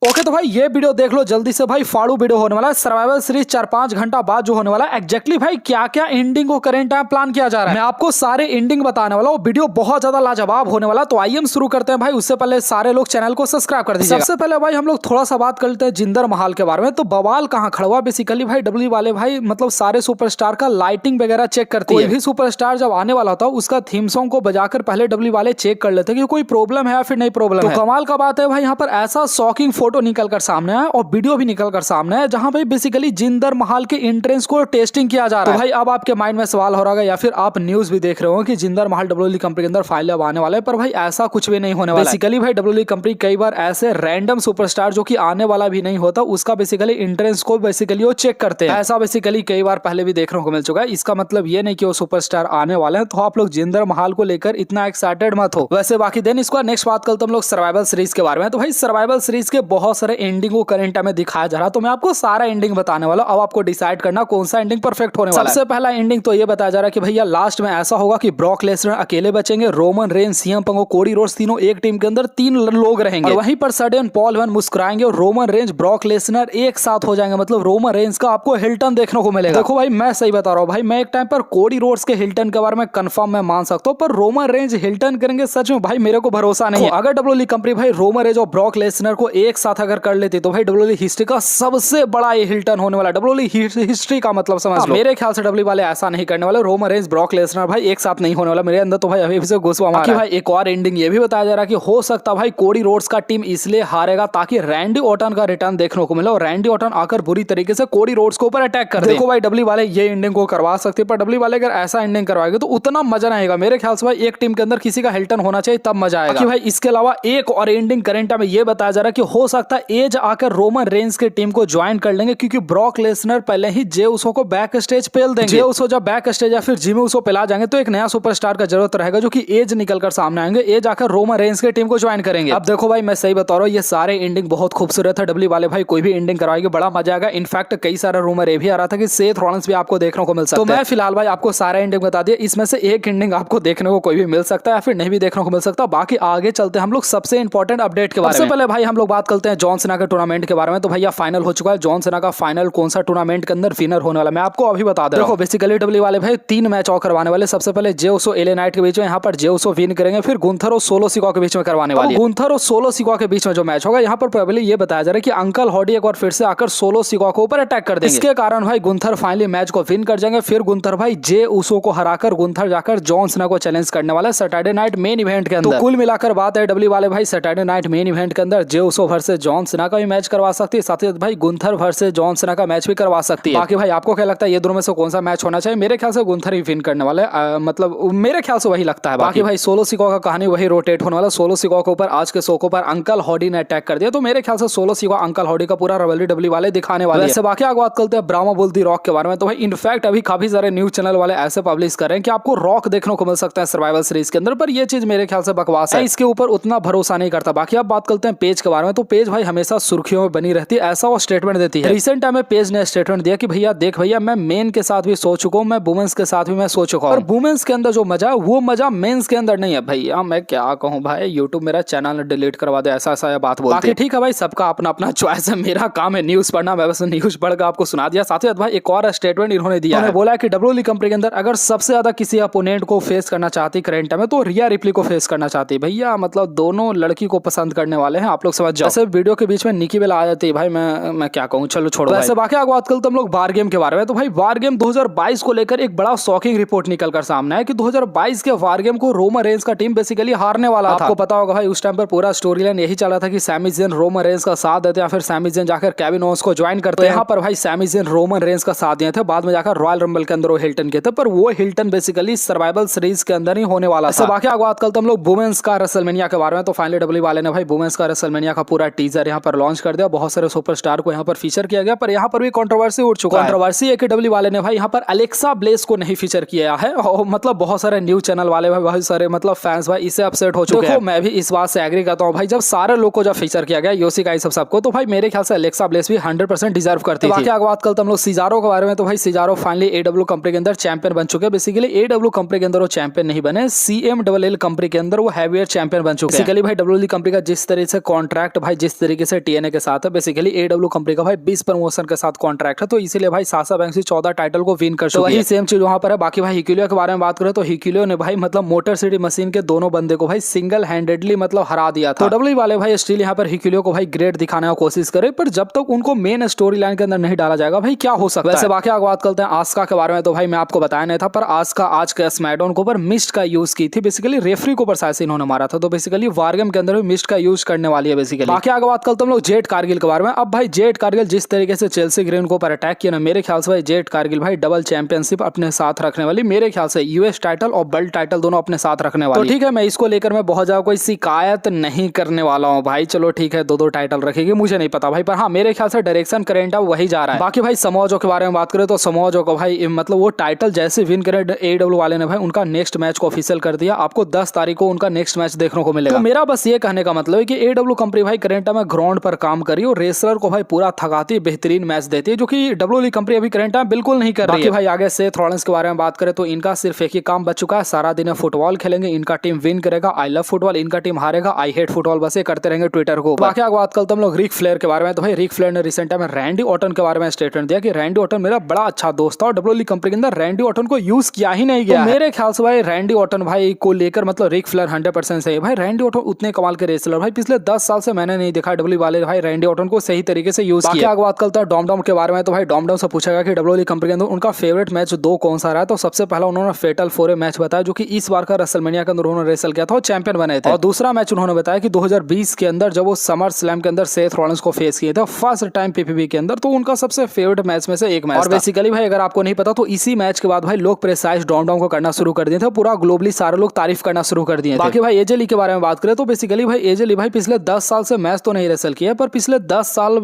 Okay तो भाई ये वीडियो देख लो जल्दी से भाई, फाड़ू वीडियो होने वाला है। सर्वाइवल सीरीज 4-5 घंटा बाद जो होने वाला है, एग्जैक्टली भाई क्या क्या एंडिंग को करेंट टाइम प्लान किया जा रहा है, मैं आपको सारे एंडिंग बताने वाला हूँ। वीडियो बहुत ज्यादा लाजवाब होने वाला है। तो आइए हम शुरू करते हैं भाई। उससे पहले सारे लोग चैनल को सब्सक्राइब कर दीजिए। सबसे पहले भाई हम लोग थोड़ा सा बात कर लेते हैं जिंदर महाल के बारे में। तो बवाल कहाँ खड़ा हुआ बेसिकली भाई, डब्ल्यू वाले भाई मतलब सारे सुपरस्टार का लाइटिंग वगैरह चेक करते हैं। कोई भी सुपरस्टार जब आने वाला होता है उसका थीम सॉन्ग को बजाकर पहले डब्ल्यू वाले चेक कर लेते हैं कि कोई प्रॉब्लम है या फिर नहीं प्रॉब्लम है। तो कमाल का बात है भाई, यहाँ पर ऐसा शॉकिंग फोटो निकल कर सामने है और वीडियो भी निकल कर सामने है, जहां भाई बेसिकली जिंदर महल के एंट्रेंस को टेस्टिंग किया जा रहा है। तो भाई अब आपके माइंड में सवाल हो रहा है या फिर आप न्यूज भी देख रहे हो कि जिंदर महल डब्ल्यूडब्ल्यूई कंपनी के अंदर फाइनली अब आने वाला है, पर भाई ऐसा कुछ भी नहीं होने वाला। बेसिकली भाई डब्ल्यूडब्ल्यूई कंपनी कई बार ऐसे रैंडम सुपरस्टार जो कि आने वाला भी नहीं होता उसका बेसिकली एंट्रेंस को बेसिकली वो चेक करते हैं। ऐसा बेसिकली कई बार पहले भी देखने को मिल चुका है। इसका मतलब ये नहीं कि वो सुपरस्टार आने वाले हैं, तो आप लोग जिंदर महल को लेकर इतना एक्साइटेड मत हो। वैसे बाकी देन इसको नेक्स्ट बात करते हम लोग सर्वाइवल सीरीज के बारे में। तो भाई सर्वाइवल सीरीज के बहुत सारे एंडिंग को करंट में दिखाया जा रहा है, तो मैं आपको सारा एंडिंग बताने वाला हूं। अब आपको डिसाइड करना कौन सा एंडिंग परफेक्ट होने वाला है। सबसे पहला एंडिंग तो ये बताया जा रहा है कि भैया लास्ट में ऐसा होगा कि ब्रॉक लेसनर अकेले बचेंगे, रोमन रेंस, सीएम पंग, कोडी रोड्स तीनों एक टीम के अंदर 3 लोग रहेंगे। और वहीं पर सडन पॉल हेमन मुस्कुराएंगे और रोमन रेंस ब्रॉक लेसनर एक साथ हो जाएंगे। मतलब रोमन रेंस का आपको हिल्टन देखने को मिलेगा। देखो भाई मैं सही बता रहा हूँ भाई, मैं एक टाइम पर कोडी रोड्स के हिल्टन के बारे में कंफर्म मैं मान सकता हूँ, पर रोमन रेंस हिल्टन करेंगे सच में भाई मेरे को भरोसा नहीं है। अगर डब्ल्यूडब्ल्यूई कंपनी भाई रोमन रेंस और ब्रॉक लेसनर को एक साथ अगर कर लेती तो भाई डब्ल्यूडब्ल्यूई हिस्ट्री का सबसे बड़ा ये हिल्टन होने वाला। डब्ल्यूडब्ल्यूई हिस्ट्री का मतलब समझ लो। मेरे ख्याल से डब्ल्यू वाले ऐसा नहीं करने वाले। रोमन रेंस ब्रॉक लेसनर भाई एक साथ नहीं होने वाला। मेरे अंदर तो भाई अभी से गुस्सा आ रहा है। भाई एक और एंडिंग ये भी बताया जा रहा है कि हो सकता भाई कोडी रोड्स का टीम इसलिए हारेगा ताकि रैंडी ऑर्टन का रिटर्न देखने को मिले और रैंडी ऑर्टन आकर बुरी तरीके से कोडी रोड्स के ऊपर अटैक कर दे। देखो भाई डब्ल्यू वाले ये एंडिंग को करवा सकते हैं, पर डब्ल्यू वाले अगर ऐसा एंडिंग करवाएंगे तो उतना मजा नहीं आएगा। मेरे ख्याल से भाई एक टीम के अंदर किसी का हिल्टन होना चाहिए तब मजा आएगा। भाई इसके अलावा एक और एंडिंग करंट में ये बताया जा रहा है कि हो सकता है एज आकर रोमन रेंस की टीम को ज्वाइन कर लेंगे, क्योंकि ब्रॉक लेसनर पहले ही जे उसो को बैक स्टेज पेल देंगे। जे उसो जब बैक स्टेज या फिर जिमी उसो पिला जाएंगे तो एक नया सुपरस्टार का जरूरत रहेगा जो कि एज निकल कर सामने आएंगे। एज आकर रोमन रेंस की टीम को ज्वाइन करेंगे। अब देखो भाई मैं सही बता रहा हूँ, ये सारे एंडिंग बहुत खूबसूरत है। डब्ल्यू वाले भाई कोई भी एंडिंग करवाएंगे बड़ा मजा आएगा। इनफैक्ट कई सारे रूमर ये भी आ रहा था कि सेथ रॉलिंस भी आपको देखने को मिल सकता है। तो मैं फिलहाल भाई आपको सारा एंडिंग बता दिया, इसमें से एक एंडिंग आपको देखने को कोई भी मिल सकता है या फिर नहीं भी देखने को मिल सकता। बाकी आगे चलते हैं हम लोग सबसे इंपॉर्टेंट अपडेट के बारे में। सबसे पहले भाई हम लोग बात करते हैं जॉन सीना के टूर्नामेंट के बारे में। तो भैया फाइनल हो चुका है। जॉन सीना का फाइनल कौन सा टूर्नामेंट के अंदर विनर होने वाला मैं आपको अभी बता दे रहा हूं। देखो बेसिकली डब्ल्यू वाले भाई 3 मैच और करवाने वाले। सबसे पहले जे उसो एले नाइट के बीच में, यहाँ पर जे उसो विन करेंगे। फिर गुंथर और सोलो सिकॉ के बीच में करवाने वाले। गुंथर और सोलो सिकॉ के बीच में जो मैच होगा, यहाँ पर प्रोबेबली ये बताया जा रहा है कि अंकल हॉडी एक बार फिर से आकर सोलो सिकॉ के ऊपर अटैक कर देंगे। इसके कारण भाई गुंथर फाइनली मैच को विन कर जाएंगे। फिर गुंथर भाई जे उसो को हराकर गुंथर जाकर जॉन सीना को चैलेंज करने वाला है सैटरडे नाइट मेन इवेंट के अंदर। तो कुल मिलाकर बात है डब्ल्यू वाले भाई सैटरडे नाइट मेन इवेंट के अंदर जे उसो वर्सेस जॉन सीना का भी मैच करवा सकती है, साथ ही भाई गुंथर वर्सेस जॉन सीना का मैच भी करवा सकती है। बाकी भाई आपको क्या लगता है ये दोनों में से कौन सा मैच होना चाहिए? मेरे ख्याल से गुंथर ही विन करने वाले, मतलब मेरे ख्याल से वही लगता है। बाकी भाई सोलो सिकॉ का कहानी वही रोटेट होने वाला। सोलो सिकॉ के ऊपर आज के शो के ऊपर अंकल हॉडी ने अटैक कर दिया, तो मेरे ख्याल से सोलो सिकॉ अंकल हॉडी का पूरा रिवलरी डब्ल्यू वाले दिखाने वाले हैं। बाकी आगे बात करते हैं ब्रामा बुल दी रॉक के बारे में। तो भाई इनफैक्ट अभी काफी सारे न्यूज चैनल वाले ऐसे पब्लिश कर रहे हैं कि आपको रॉक देखने को मिल सकता है सर्वाइवल सीरीज के अंदर, पर ये चीज मेरे ख्याल से बकवास है। इसके ऊपर उतना भरोसा नहीं करता। बाकी आप बात करते हैं पेज के बारे में। तो पेज भाई हमेशा सुर्खियों में बनी रहती है, ऐसा वो स्टेटमेंट देती है। रिसेंट टाइम में पेज ने स्टेटमेंट दिया कि भैया देख भैया मैं मेन के साथ भी सो चुका हूँ, मैं वुमेन्स के साथ भी मैं सो चुका हूँ, और वुमेन्स के अंदर जो मजा है वो मजा मेंस के अंदर नहीं है। भैया मैं क्या कहूँ भाई, यूट्यूब मेरा चैनल डिलीट करवा दे, ऐसा बात बोलते हैं। ठीक है भाई सबका अपना अपना चॉइस है, मेरा काम है न्यूज पढ़ना, मैं बस न्यूज पढ़कर आपको सुना दिया। साथ ही भाई एक और स्टेटमेंट इन्होंने दिया है, बोला कि डब्ल्यूडब्ल्यूई कंपनी के अंदर अगर सबसे ज्यादा किसी अपोनेंट को फेस करना चाहती करंट में तो रिया रिप्ली को फेस करना चाहती। भैया मतलब दोनों लड़की को पसंद करने वाले हैं, आप लोग समझ जाओ। ऐसे वीडियो के बीच में निकी बेला आ जाती है भाई, मैं क्या कहूँ, चलो छोड़ो। वैसे बाकी आगे बात करते हम लोग वार गेम के बारे में। तो भाई वार गेम 2022 को लेकर एक बड़ा शॉकिंग रिपोर्ट निकल कर सामने है कि 2022 के वार गेम को रोमन रेंस का टीम बेसिकली हारने वाला था। आपको पता होगा भाई उस टाइम पर पूरा स्टोरी लाइन यही चला था कि सैमी ज़ेन रोमन रेंस का साथ देते हैं, फिर सैमी ज़ेन जाकर केविन ओवेंस को ज्वाइन करते हैं। यहाँ पर भाई सैमी ज़ेन रोमन रेंस का साथ दिए थे, बाद में जाकर रॉयल रंबल के अंदर वो हिल्टन के थे, पर वो हिल्टन बेसिकली सर्वाइवल सीरीज के अंदर ही होने वाला था। बाकी आगे बात करते हम लोग वुमेन्स का रेसलमेनिया के बारे में। तो फाइनली डब्ल्यू वाले ने भाई वुमेन्स का रेसलमेनिया का पूरा टीजर यहाँ पर लॉन्च कर दिया। बहुत सारे सुपरस्टार को यहाँ पर फीचर किया गया, पर यहाँ पर भी कंट्रोवर्सी उठ चुका है। कंट्रोवर्सी है कि डब्ल्यू वाले ने भाई यहाँ पर अलेक्सा ब्लेस को नहीं फीचर किया है, और मतलब बहुत सारे न्यूज चैनल वाले भाई बहुत सारे मतलब फैंस भाई इससे अपसेट हो चुके हैं। मैं भी इस बात से एग्री करता हूँ भाई, जब सारे लोग को जब फीचर किया गया योशिका इस सबको, तो भाई मेरे ख्याल से अलेक्सा ब्लेस भी 100% डिजर्व करती थी। बाकी आगे बात करते हम लोग सिजारो के बारे में। तो भाई सिजारो फाइनली एडब्ल्यू कंपनी के अंदर चैंपियन बन चुके हैं। बेसिकली एडब्ल्यू कंपनी के अंदर वो चैंपियन नहीं बने, CMLL कंपनी के अंदर वो हैवीवेट चैंपियन बन चुके हैं। बेसिकली भाई डब्ल्यूडब्ल्यूई कंपनी का जिस तरह से कॉन्ट्रैक्ट भाई जिस तरीके से TNA के साथ है, बेसिकली AEW कंपनी का भाई 20 प्रमोशन के साथ कॉन्ट्रैक्ट है, तो इसीलिए भाई साशा बैंक्स 14 टाइटल को विन कर चुकी है। वही सेम चीज वहां पर है। बाकी भाई हिकुलियो के बारे में बात करें तो हिकुलियो ने भाई मतलब मोटर सिटी मशीन के दोनों बंदे को भाई सिंगल हैंडेडली मतलब हरा दिया था। तो WWE वाले भाई स्टिल यहाँ पर हिकुलियो को भाई ग्रेट दिखाने का कोशिश करे, पर जब तक उनको मेन स्टोरी लाइन के अंदर नहीं डाला जाएगा भाई क्या हो सकता है। वैसे बाकी बात करते हैं आस्का के बारे में, तो भाई मैं आपको बताया नहीं था, पर आस्का आज के स्मैकडाउन के ऊपर मिस्ट का यूज की थी। बेसिकली रेफरी को ऊपर शायद इन्होंने मारा था, तो बेसिकली वार गेम के अंदर भी मिस्ट का यूज करने वाली है बेसिकली। बाकी आगे बात करते हम लोग जेड कारगिल के बारे में। अब भाई जेड कारगिल जिस तरीके से चेल्सी ग्रीन को ऊपर अटैक किया ना, मेरे ख्याल से भाई जेड कारगिल भाई डबल चैंपियनशिप अपने साथ रखने वाली, मेरे ख्याल से यूएस टाइटल और वर्ल्ड टाइटल दोनों अपने साथ रखने वाली। तो ठीक है, मैं इसको लेकर मैं बहुत ज्यादा कोई शिकायत नहीं करने वाला हूँ भाई। चलो ठीक है, दो टाइटल रखेगी, मुझे नहीं पता भाई, पर हाँ मेरे ख्याल से डायरेक्शन करेंट वही जा रहा है। बाकी भाई समोआ जो के बारे में बात करें तो समोआ जो को भाई मतलब वो टाइटल जैसे विन करे AEW वाले ने भाई उनका नेक्स्ट मैच को ऑफिशियल कर दिया। आपको 10 तारीख को उनका नेक्स्ट मैच देखने को मिलेगा। तो मेरा बस ये कहने का मतलब है कि AEW कंपनी भाई करेंटा में ग्राउंड पर काम करी और रेसलर को भाई पूरा थकाती बेहतरीन मैच देती है, जो कि WWE कंपनी अभी करेंटा में बिल्कुल नहीं कर रही है। भाई आगे सेथ रॉलिंस के बारे में बात करें तो इनका सिर्फ एक ही काम बच चुका है, सारा दिन फुटबॉल खेलेंगे, इनका टीम विन करेगा, आई लव फुटबॉल, इनका टीम हारेगा, आई हेट फुटबॉल, बस ये करते रहेंगे ट्विटर को। बाकी बात करते हम लोग रिक फ्लेयर के बारे में। तो भाई रिक फ्लेयर ने रिसेंट टाइम में रैंडी ऑर्टन के बारे में स्टेटमेंट दिया कि रैंडी ऑर्टन मेरा बड़ा अच्छा दोस्त था और WWE कंपनी के अंदर रैंडी ऑर्टन को यूज किया ही नहीं गया। तो मेरे ख्याल से भाई रैंडी ऑर्टन भाई को लेकर मतलब रिक फ्लेयर 100% सही है भाई। रैंडी ऑर्टन उतने कमाल के रेसलर भाई पिछले 10 साल से मैंने नहीं देखा WWE वाले भाई रैंडी ऑर्टन को सही तरीके से यूज किया। आगे बात करता है डॉम के बारे में। तो भाई डॉम से पूछा गया कि WWE कंपनी के अंदर उनका फेवरेट मैच 2 कौन सा रहा है, तो सबसे पहला उन्होंने फेटल 4 मैच बताया, जो कि इस बार का रेसलमेनिया के अंदर उन्होंने रेसल किया था और चैंपियन बने थे। और दूसरा मैच उन्होंने बताया कि 2020 के अंदर जब वो समर स्लैम के अंदर सेथ रॉलिंस को फेस किए थे फर्स्ट टाइम PPV के अंदर, तो उनका सबसे फेवरेट मैच में से एक मैच। और बेसिकली भाई अगर आपको नहीं पता तो इसी मैच के बाद भाई लोग प्रेसाइज डॉम को करना शुरू कर दिए थे, पूरा ग्लोबली सारे लोग तारीफ करना शुरू कर दिए थे। बाकी भाई AJ ली के बारे में बात करें तो बेसिकली भाई AJ ली भाई पिछले 10 साल से मैच तो नहीं रेसल किया, पर पिछले 10 साल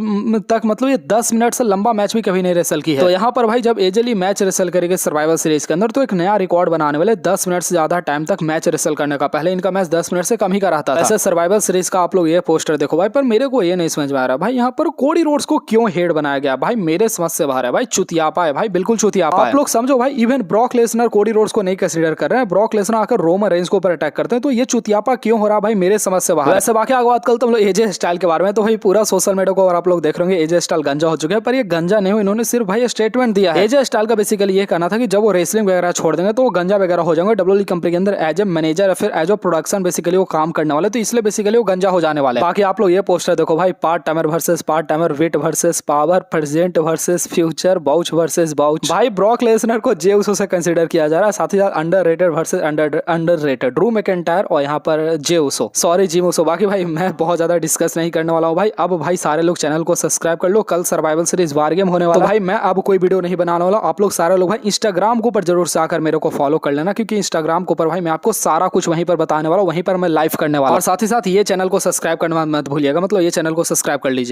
तक मतलब ये 10 मिनट से लंबा मैच भी कभी नहीं रेसल की है। तो यहाँ पर भाई जब AJ ली मैच रेसल करेगी सर्वाइवल सीरीज के अंदर, तो एक नया रिकॉर्ड बनाने वाले 10 मिनट से ज्यादा टाइम तक मैच रेसल करने का। पहले इनका मैच 10 मिनट से कम ही का रहता था। ऐसे सर्वाइवल सीरीज का आप लोग ये पोस्टर देखो भाई, पर मेरे को ये नहीं समझ में आ रहा भाई यहाँ पर कोडी रोड्स को क्यों हेड बनाया गया भाई, मेरे समझ से बाहर है भाई, चुतियापा है भाई, बिल्कुल चुतियापा है। आप लोग समझो भाई, even Brock Lesnar Cody Rhodes को नहीं कंसीडर कर रहे हैं, ब्रॉक लेसनर आकर रोमन रेंज को ऊपर अटैक करते हैं, तो ये चुतियापा क्यों हो रहा भाई, मेरे समझ से बाहर। वैसे बाकी आगे बात करते हम लोग AJ स्टाइल के बारे में। तो भाई पूरा सोशल मीडिया को अगर आप लोग देख रहे होंगे AJ स्टाइल गंजा हो चुके हैं, पर ये गंजा नहीं हो, इन्होंने सिर्फ भाई स्टेटमेंट दिया है। AJ स्टाइल का बेसिकली ये कहना था कि जब वो रेसलिंग वगैरह छोड़ देंगे तो वो गंजा वगैरह हो जाएंगे WWE कंपनी के अंदर एज ए मैनेजर या फिर एज ए प्रोडक्शन बेसिकली वो काम करने वाले, तो इसलिए बेसिकली वो गंजा हो जाने वाले। बाकी आप लोग ये पोस्टर देखो भाई, part timer versus part timer, wit versus power, present versus future, बाउच वर्सेस बाउच। भाई ब्रॉक लेसनर को जे उसो से कंसीडर किया जा रहा है, साथ ही साथ underrated versus underrated Drew McIntyre और यहाँ पर जे उसो, सॉरी जिम उसो। बाकी भाई मैं बहुत ज्यादा डिस्कस नहीं करने वाला हूँ भाई। अब भाई सारे लोग चैनल को सब्सक्राइब कर लो, कल सर्वाइवल सीरीज वार गेम होने वाला। तो भाई मैं अब कोई वीडियो नहीं बनाने वाला, आप लोग सारे लोग भाई इंस्टाग्राम के ऊपर जरूर से आकर मेरे को फॉलो कर लेना, क्योंकि इंस्टाग्राम के ऊपर भाई मैं आपको सारा कुछ वहीं पर बताने वाला हूँ, वहीं पर मैं लाइव करने वाला। और साथ ही साथ ये चैनल को सब्सक्राइब करना मत भूलिएगा, मतलब ये चैनल को सब्सक्राइब कर लीजिए।